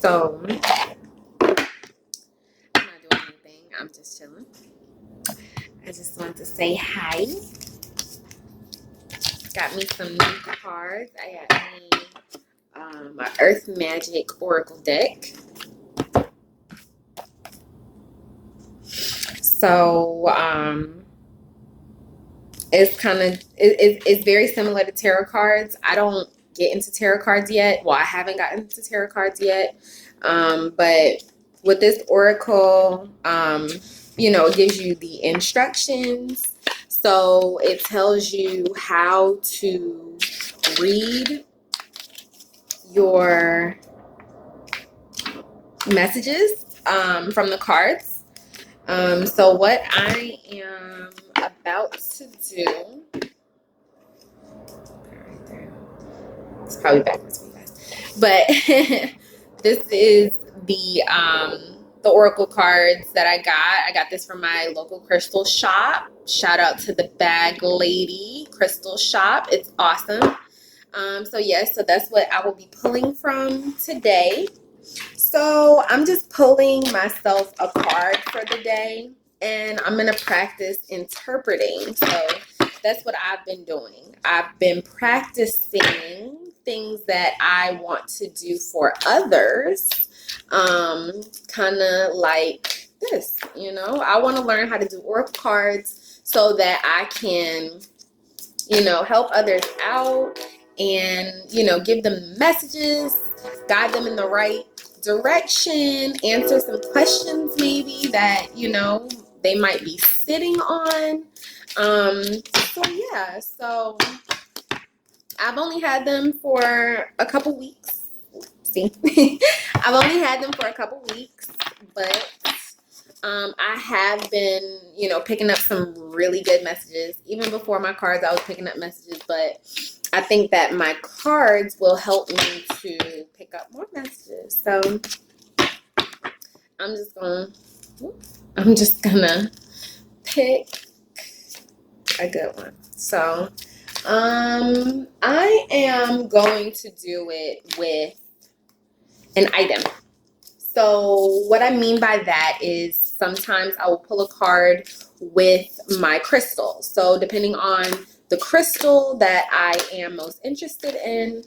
So I'm not doing anything. I'm just chilling. I just wanted to say hi. Got me some new cards. I got me my Earth Magic Oracle deck. So it's kind of it's very similar to tarot cards. I don't get into tarot cards yet. Well, I haven't gotten into tarot cards yet. But with this oracle, it gives you the instructions. So it tells you how to read your messages from the cards. So what I am about to do, it's probably backwards for you guys, but this is the oracle cards that I got. I got this from my local crystal shop. Shout out to the Bag Lady Crystal Shop. It's awesome. So that's what I will be pulling from today. So I'm just pulling myself a card for the day, and I'm going to practice interpreting. So that's what I've been doing. I've been practicing things that I want to do for others, kind of like this, I want to learn how to do oracle cards so that I can, help others out and, give them messages, guide them in the right direction, answer some questions maybe that, they might be sitting on. So I've only had them for a couple weeks. See, I've only had them for a couple weeks, but I have been, picking up some really good messages. Even before my cards, I was picking up messages, but I think that my cards will help me to pick up more messages. So I'm just gonna pick a good one. So I am going to do it with an item. So what I mean by that is sometimes I will pull a card with my crystal. So depending on the crystal that I am most interested in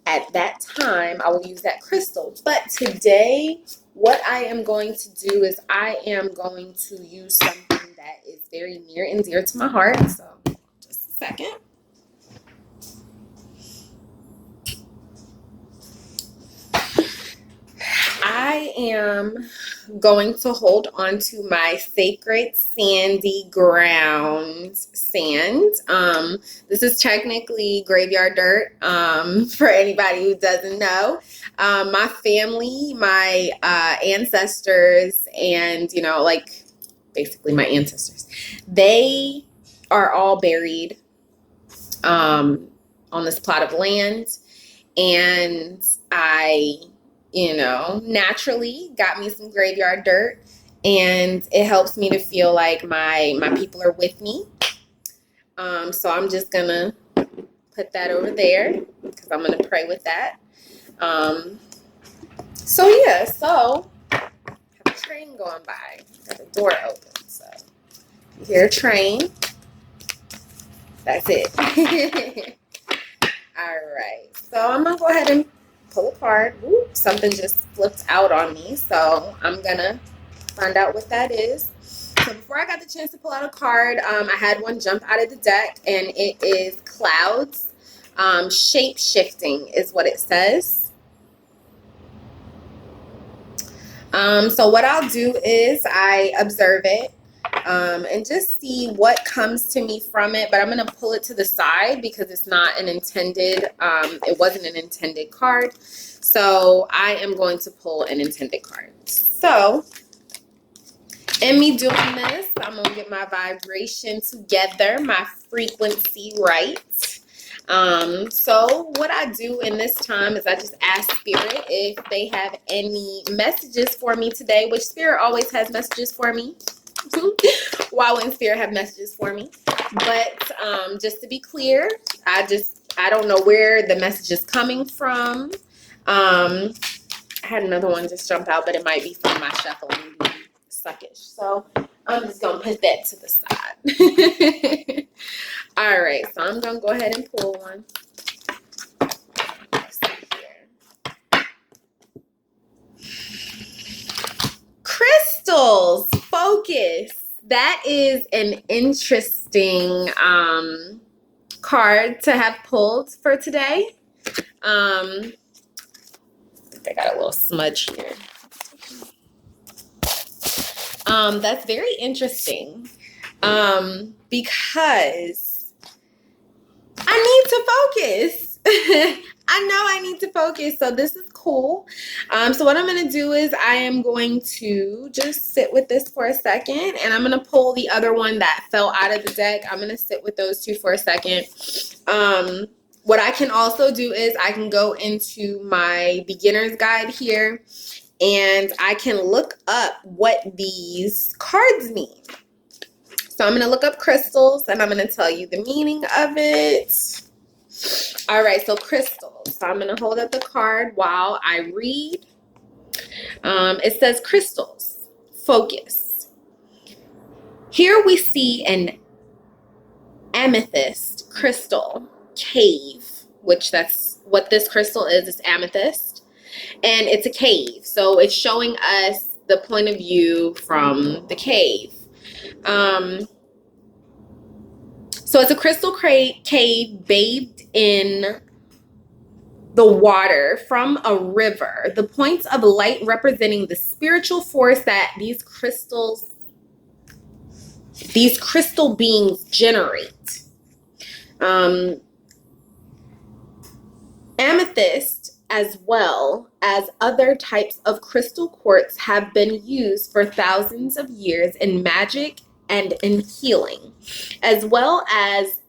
at that time, I will use that crystal. But today, what I am going to do is I am going to use something that is very near and dear to my heart. So just a second. I am going to hold on to my sacred sandy ground sand. This is technically graveyard dirt, for anybody who doesn't know. My family, my ancestors, and basically my ancestors, they are all buried on this plot of land, and I naturally got me some graveyard dirt, and it helps me to feel like my people are with me. So I'm just gonna put that over there because I'm gonna pray with that. So I have a train going by. Got the door open, so you hear a train. That's it. All right, so I'm gonna go ahead and pull a card. Ooh, something just flipped out on me, so I'm gonna find out what that is. So before I got the chance to pull out a card, I had one jump out of the deck, and it is clouds. Shape shifting is what it says. So what I'll do is I observe it and just see what comes to me from it, but I'm going to pull it to the side because it's not an intended, it wasn't an intended card. So I am going to pull an intended card. So in me doing this, I'm going to get my vibration together, my frequency right. So what I do in this time is I just ask Spirit if they have any messages for me today, which Spirit always has messages for me. Why wouldn't Spirit have messages for me? But just to be clear, I don't know where the message is coming from. I had another one just jump out, but it might be from my shuffling being suckish. So I'm just going to put that to the side. All right, so I'm going to go ahead and pull one. Let's see here. Crystals, focus. That is an interesting card to have pulled for today. I think I got a little smudge here. That's very interesting because I need to focus. I know I need to focus, so this is cool. So what I'm going to do is I am going to just sit with this for a second, and I'm going to pull the other one that fell out of the deck. I'm going to sit with those two for a second. What I can also do is I can go into my beginner's guide here, and I can look up what these cards mean. So I'm going to look up crystals, and I'm going to tell you the meaning of it. All right, so crystals. So I'm going to hold up the card while I read. It says crystals, focus. Here we see an amethyst crystal cave, which that's what this crystal is. It's amethyst, and it's a cave. So it's showing us the point of view from the cave. So it's a crystal cave bathed in the water from a river. The points of light representing the spiritual force that these crystal beings generate. Amethyst, as well as other types of crystal quartz, have been used for thousands of years in magic and in healing, as well as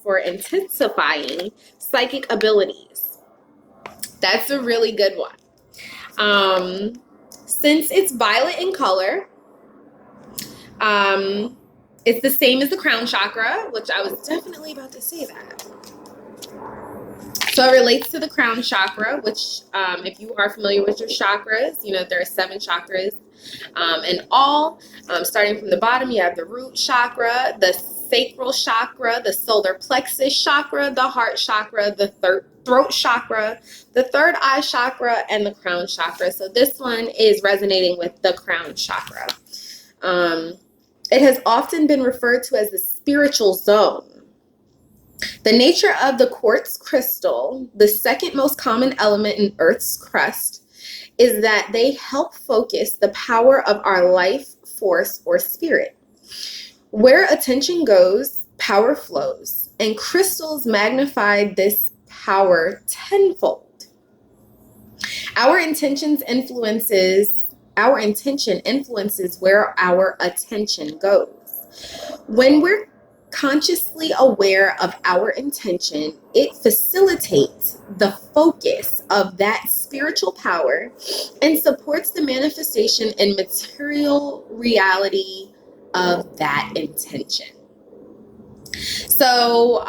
for intensifying psychic abilities. That's a really good one. Since it's violet in color, it's the same as the crown chakra, which I was definitely about to say that. So it relates to the crown chakra, which if you are familiar with your chakras, you know there are 7 chakras in all. Starting from the bottom, you have the root chakra, the sacral chakra, the solar plexus chakra, the heart chakra, the throat chakra, the third eye chakra, and the crown chakra. So this one is resonating with the crown chakra. It has often been referred to as the spiritual zone. The nature of the quartz crystal, the second most common element in Earth's crust, is that they help focus the power of our life force or spirit. Where attention goes, power flows, and crystals magnify this power tenfold. Our intention influences where our attention goes. When we're consciously aware of our intention, it facilitates the focus of that spiritual power and supports the manifestation and material reality of that intention. So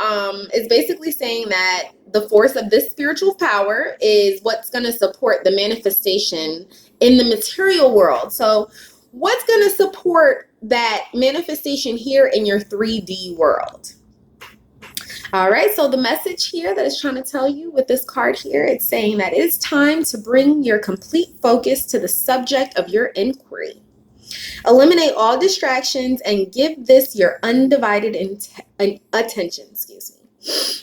it's basically saying that the force of this spiritual power is what's going to support the manifestation in the material world. So what's going to support that manifestation here in your 3D world? All right, so the message here that it's trying to tell you with this card here, it's saying that it is time to bring your complete focus to the subject of your inquiry. Eliminate all distractions and give this your undivided attention.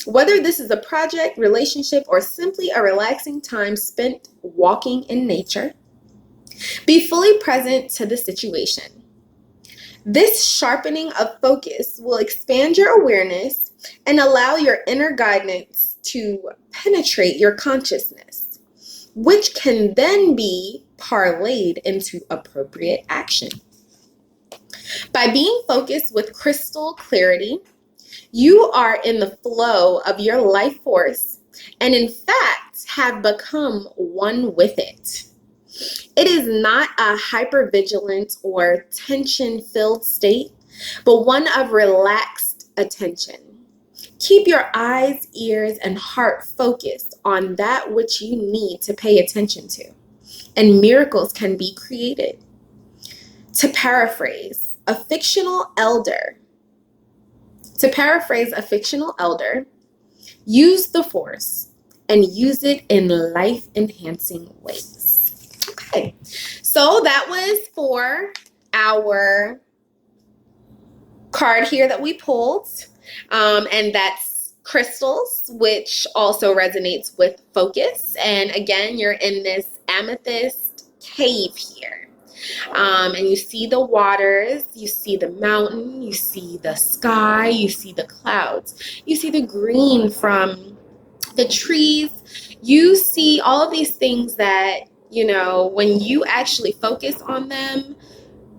Whether this is a project, relationship, or simply a relaxing time spent walking in nature, be fully present to the situation. This sharpening of focus will expand your awareness and allow your inner guidance to penetrate your consciousness, which can then be parlayed into appropriate action. By being focused with crystal clarity, you are in the flow of your life force and in fact have become one with it. It is not a hypervigilant or tension-filled state, but one of relaxed attention. Keep your eyes, ears, and heart focused on that which you need to pay attention to, and miracles can be created. To paraphrase a fictional elder, use the force and use it in life-enhancing ways. Okay, so that was for our card here that we pulled, and that's crystals, which also resonates with focus. And again, you're in this amethyst cave here, and you see the waters, you see the mountain, you see the sky, you see the clouds, you see the green from the trees, you see all of these things that, you know, when you actually focus on them,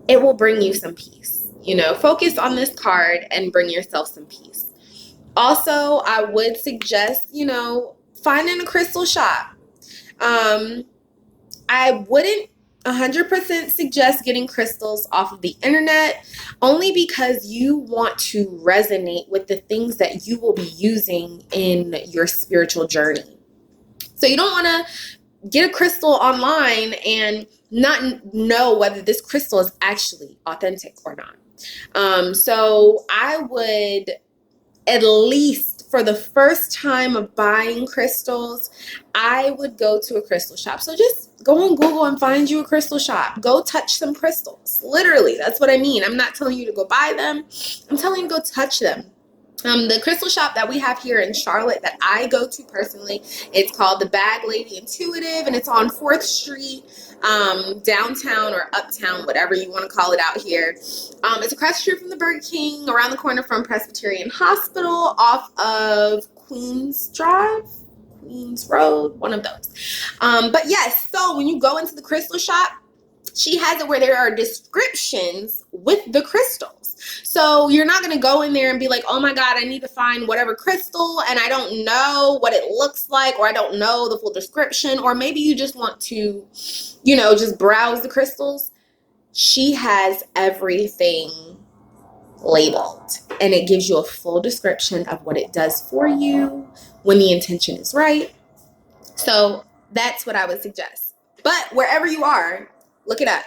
it will bring you some peace. You know, focus on this card and bring yourself some peace. Also, I would suggest, you know, finding a crystal shop. I wouldn't 100% suggest getting crystals off of the internet, only because you want to resonate with the things that you will be using in your spiritual journey. So you don't want to get a crystal online and not know whether this crystal is actually authentic or not. So I would, at least for the first time of buying crystals, I would go to a crystal shop. So just go on Google and find you a crystal shop. Go touch some crystals. Literally, that's what I mean. I'm not telling you to go buy them. I'm telling you to go touch them. The crystal shop that we have here in Charlotte that I go to personally, it's called the Bag Lady Intuitive, and it's on 4th Street, downtown or uptown, whatever you want to call it out here. It's across the street from the Burger King, around the corner from Presbyterian Hospital, off of Queens Road, one of those. But yes, so when you go into the crystal shop, she has it where there are descriptions with the crystals. So you're not going to go in there and be like, oh my God, I need to find whatever crystal and I don't know what it looks like, or I don't know the full description, or maybe you just want to, you know, just browse the crystals. She has everything labeled and it gives you a full description of what it does for you when the intention is right. So that's what I would suggest. But wherever you are, look it up.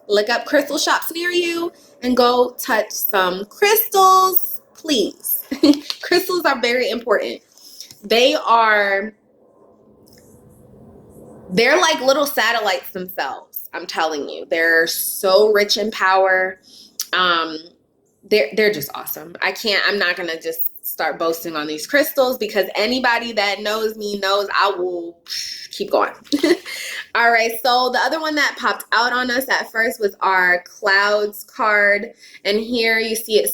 Look up crystal shops near you and go touch some crystals, please. Crystals are very important. They're like little satellites themselves. I'm telling you, they're so rich in power. They're just awesome. I'm not going to just start boasting on these crystals, because anybody that knows me knows I will keep going. All right, so the other one that popped out on us at first was our clouds card, and here you see it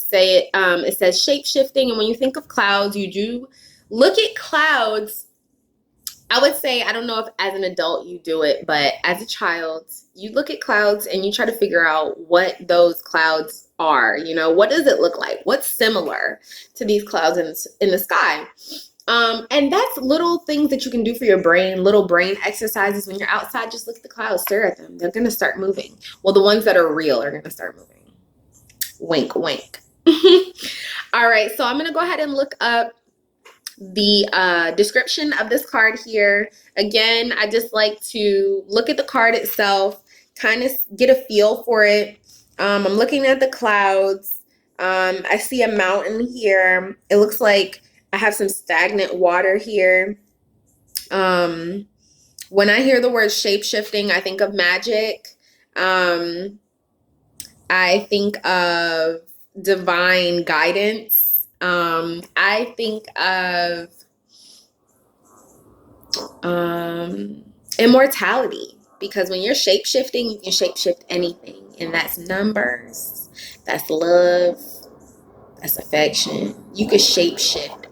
says shape-shifting. And when you think of clouds, you do look at clouds. I would say, I don't know if as an adult you do it, but as a child, you look at clouds and you try to figure out what those clouds are. You know, what does it look like? What's similar to these clouds in the sky? And that's little things that you can do for your brain, little brain exercises. When you're outside, just look at the clouds, stare at them. They're going to start moving. Well, the ones that are real are going to start moving. Wink, wink. All right, so I'm going to go ahead and look up the description of this card here. Again, I just like to look at the card itself, kind of get a feel for it. I'm looking at the clouds. I see a mountain here. It looks like I have some stagnant water here. When I hear the word shape-shifting, I think of magic. I think of divine guidance. I think of immortality, because when you're shape-shifting, you can shape-shift anything, and that's numbers, that's love, that's affection. You could shape-shift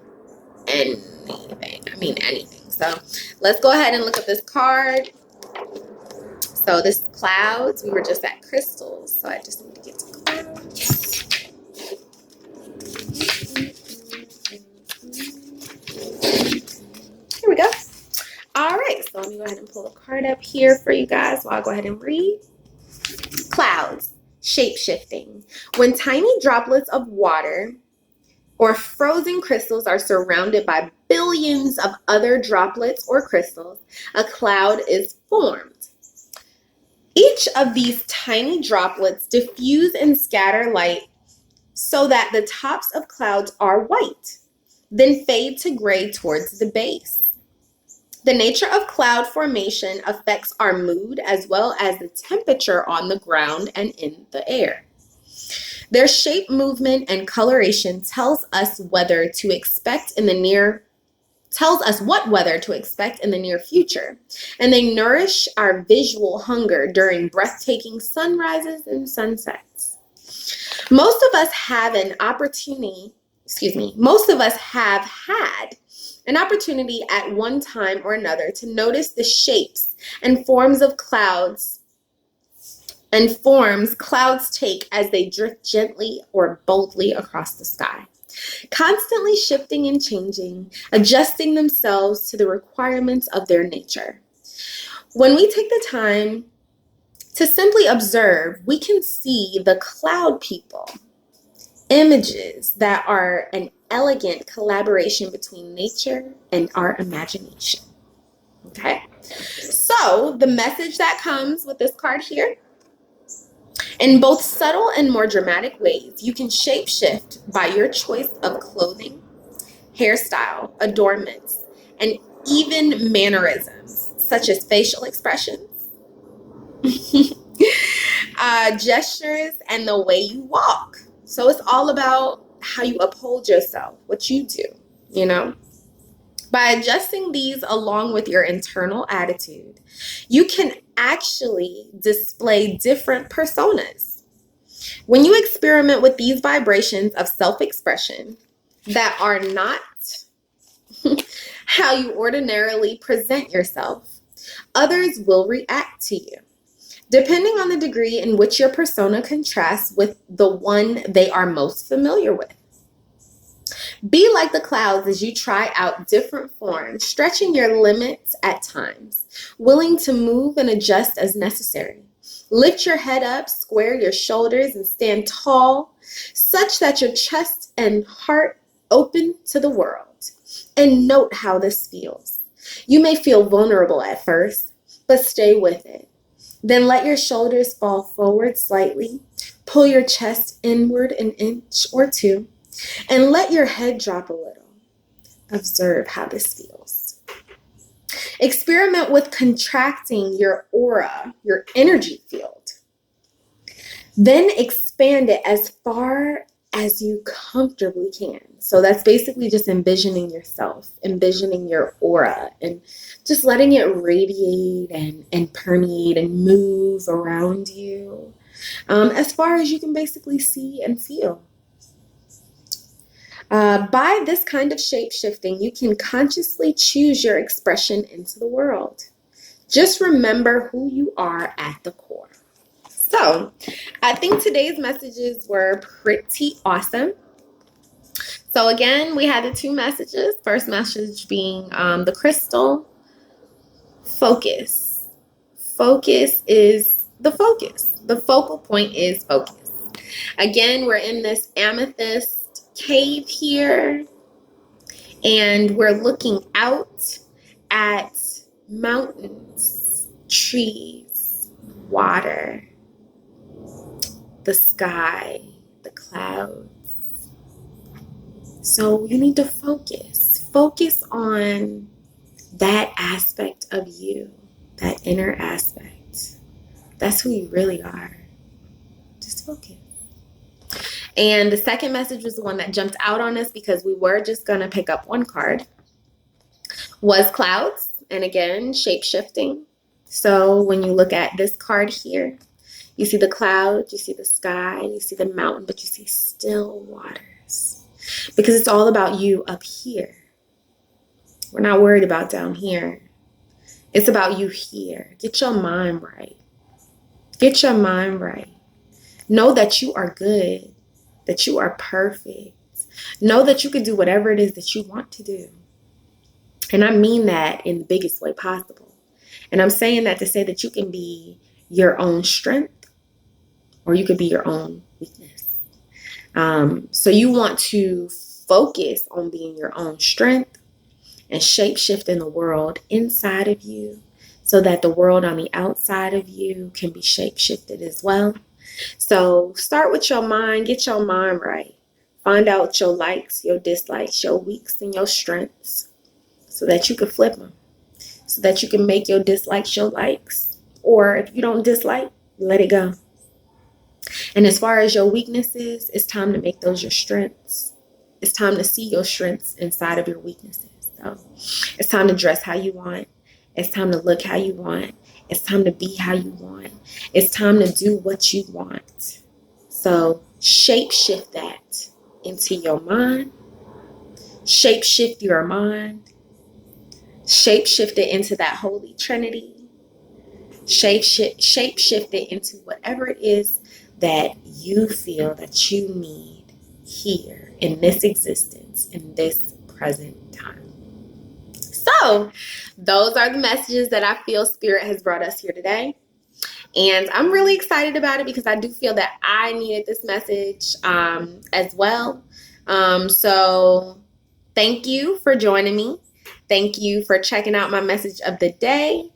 anything. I mean, anything. So let's go ahead and look at this card. So this clouds, we were just at crystals, so I just need to get to clouds. Here we go. All right, so let me go ahead and pull the card up here for you guys while I go ahead and read. Clouds, shape-shifting. When tiny droplets of water or frozen crystals are surrounded by billions of other droplets or crystals, a cloud is formed. Each of these tiny droplets diffuse and scatter light so that the tops of clouds are white, then fade to gray towards the base. The nature of cloud formation affects our mood as well as the temperature on the ground and in the air. Their shape, movement, and coloration tells us what weather to expect in the near future, and they nourish our visual hunger during breathtaking sunrises and sunsets. Most of us have had an opportunity at one time or another to notice the shapes and forms of clouds clouds take as they drift gently or boldly across the sky, constantly shifting and changing, adjusting themselves to the requirements of their nature. When we take the time to simply observe, we can see the cloud people, images that are an elegant collaboration between nature and our imagination. Okay, so the message that comes with this card here: in both subtle and more dramatic ways, you can shapeshift by your choice of clothing, hairstyle, adornments, and even mannerisms, such as facial expressions, gestures, and the way you walk. So it's all about how you uphold yourself, what you do, you know? By adjusting these along with your internal attitude, you can actually display different personas. When you experiment with these vibrations of self-expression that are not how you ordinarily present yourself, others will react to you, depending on the degree in which your persona contrasts with the one they are most familiar with. Be like the clouds as you try out different forms, stretching your limits at times, willing to move and adjust as necessary. Lift your head up, square your shoulders, and stand tall, such that your chest and heart open to the world. And note how this feels. You may feel vulnerable at first, but stay with it. Then let your shoulders fall forward slightly, pull your chest inward an inch or two, and let your head drop a little. Observe how this feels. Experiment with contracting your aura, your energy field. Then expand it as far as you comfortably can. So that's basically just envisioning yourself, envisioning your aura, and just letting it radiate and permeate and move around you as far as you can basically see and feel. By this kind of shape shifting, you can consciously choose your expression into the world. Just remember who you are at the core. So, I think today's messages were pretty awesome. So again, we had the two messages. First message being the crystal focus. Focus is the focus. The focal point is focus. Again, we're in this amethyst cave here, and we're looking out at mountains, trees, water, the sky, the clouds. So you need to focus on that aspect of you, that inner aspect. That's who you really are. Just focus. And the second message was the one that jumped out on us because we were just going to pick up one card, was clouds. And again, shape-shifting. So when you look at this card here, you see the cloud, you see the sky, you see the mountain, but you see still waters. Because it's all about you up here. We're not worried about down here. It's about you here. Get your mind right. Get your mind right. Know that you are good. That you are perfect. Know that you can do whatever it is that you want to do. And I mean that in the biggest way possible. And I'm saying that to say that you can be your own strength or you could be your own weakness. So you want to focus on being your own strength and shape-shifting the world inside of you so that the world on the outside of you can be shape-shifted as well. So start with your mind. Get your mind right. Find out your likes, your dislikes, your weaks, and your strengths so that you can flip them, so that you can make your dislikes your likes. Or if you don't dislike, let it go. And as far as your weaknesses, it's time to make those your strengths. It's time to see your strengths inside of your weaknesses. So it's time to dress how you want. It's time to look how you want. It's time to be how you want. It's time to do what you want. So shape shift that into your mind. Shape shift your mind. Shape shift it into that Holy Trinity. Shape shift it into whatever it is that you feel that you need here in this existence, in this present time. So those are the messages that I feel Spirit has brought us here today. And I'm really excited about it because I do feel that I needed this message as well. So thank you for joining me. Thank you for checking out my message of the day.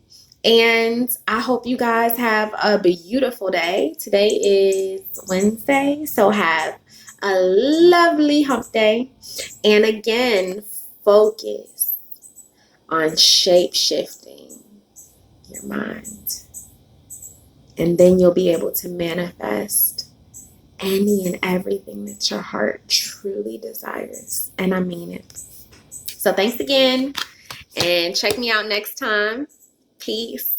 And I hope you guys have a beautiful day. Today is Wednesday, so have a lovely hump day. And again, focus on shape-shifting your mind. And then you'll be able to manifest any and everything that your heart truly desires. And I mean it. So thanks again, and check me out next time. Peace.